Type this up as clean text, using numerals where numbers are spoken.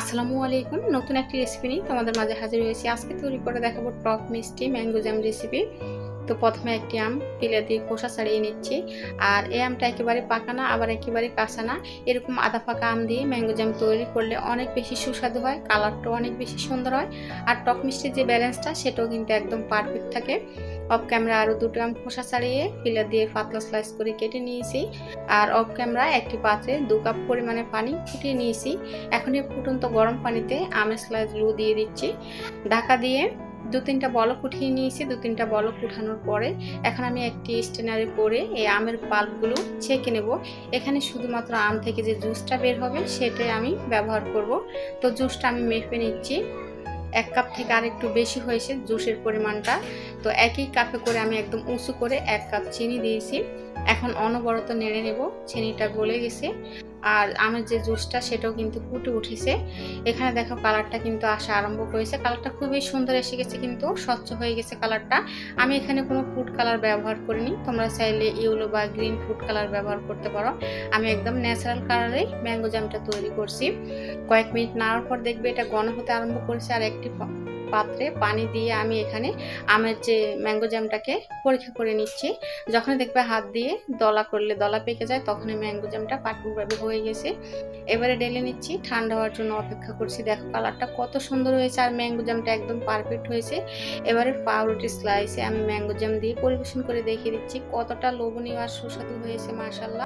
আসসালামু আলাইকুম। নতুন একটি রেসিপি নিয়ে তোমাদের মাঝে হাজির হয়েছি। আজকে তৈরি করে দেখাবো টক মিষ্টি ম্যাঙ্গো জ্যাম রেসিপি। তো প্রথমে একটি আম পিলার দিয়ে খোসা ছাড়িয়ে নিচ্ছি। আর এই আমটা একেবারে পাকা না, আবার একেবারে কাঁচা না, এরকম আধা পাকা আম দিয়ে ম্যাঙ্গো জ্যাম তৈরি করলে অনেক বেশি সুস্বাদু হয়, কালারটাও অনেক বেশি সুন্দর হয়। আর টক মিষ্টির যে ব্যালেন্সটা সেটাও কিন্তু একদম পারফেক্ট থাকে। অফ ক্যামেরা আরও দুটো আম খোসা ছাড়িয়ে পিলার দিয়ে পাতলা স্লাইস করে কেটে নিয়েছি। আর অফ ক্যামেরা একটি পাত্রে 2 কাপ পরিমাণে পানি ফুটিয়ে নিয়েছি। এখন এই ফুটন্ত গরম পানিতে আমের স্লাইসগুলো দিয়ে দিচ্ছি। ঢাকা দিয়ে 2-3টা বলক উঠিয়ে নিয়েছি। 2-3টা বলক উঠানোর পরে এখন আমি একটি স্ট্রেনারে করে এই আমের পাল্পগুলো ছেঁকে নেব। এখানে শুধুমাত্র আম থেকে যে জুসটা বের হবে সেটাই আমি ব্যবহার করব। তো জুসটা আমি মেপে নিচ্ছি। 1 কাপ থেকে আর একটু বেশি হয়েছে জুসের পরিমাণটা। তো একই কাপে করে আমি একদম উঁচু করে 1 কাপ চিনি দিয়েছি। এখন অনবরত নেড়ে নেব। চিনিটা গলে গেছে আর আমের যে জুসটা সেটাও কিন্তু ফুটে উঠেছে। এখানে দেখো কালারটা কিন্তু আসা আরম্ভ করেছে। কালারটা খুবই সুন্দর এসে গেছে, কিন্তু স্বচ্ছ হয়ে গেছে কালারটা। আমি এখানে কোনো ফুড কালার ব্যবহার করিনি, তোমরা চাইলে ইয়েলো বা গ্রিন ফুড কালার ব্যবহার করতে পারো। আমি একদম ন্যাচারাল কালারেই ম্যাঙ্গো জ্যামটা তৈরি করছি। কয়েক মিনিট নাড়ার পর দেখবে এটা ঘন হতে আরম্ভ করেছে। আর একটি পাত্রে পানি দিয়ে আমি এখানে আমের যে ম্যাঙ্গো জ্যামটাকে পরীক্ষা করে নিচ্ছি। যখন দেখবে হাত দিয়ে দলা করলে দলা পেকে যায়, তখন ম্যাঙ্গো জ্যামটা পারফেক্টভাবে হয়ে গেছে। এবারে ঢেলে নিচ্ছি, ঠান্ডা হওয়ার জন্য অপেক্ষা করছি। দেখো কালারটা কত সুন্দর হয়েছে আর ম্যাঙ্গো জ্যামটা একদম পারফেক্ট হয়েছে। এবারে পাউরুটি স্লাইসে আমি ম্যাঙ্গো জ্যাম দিয়ে পরিবেশন করে দেখিয়ে দিচ্ছি কতটা লোভনীয় আর সুস্বাদু হয়েছে, মাশাআল্লাহ।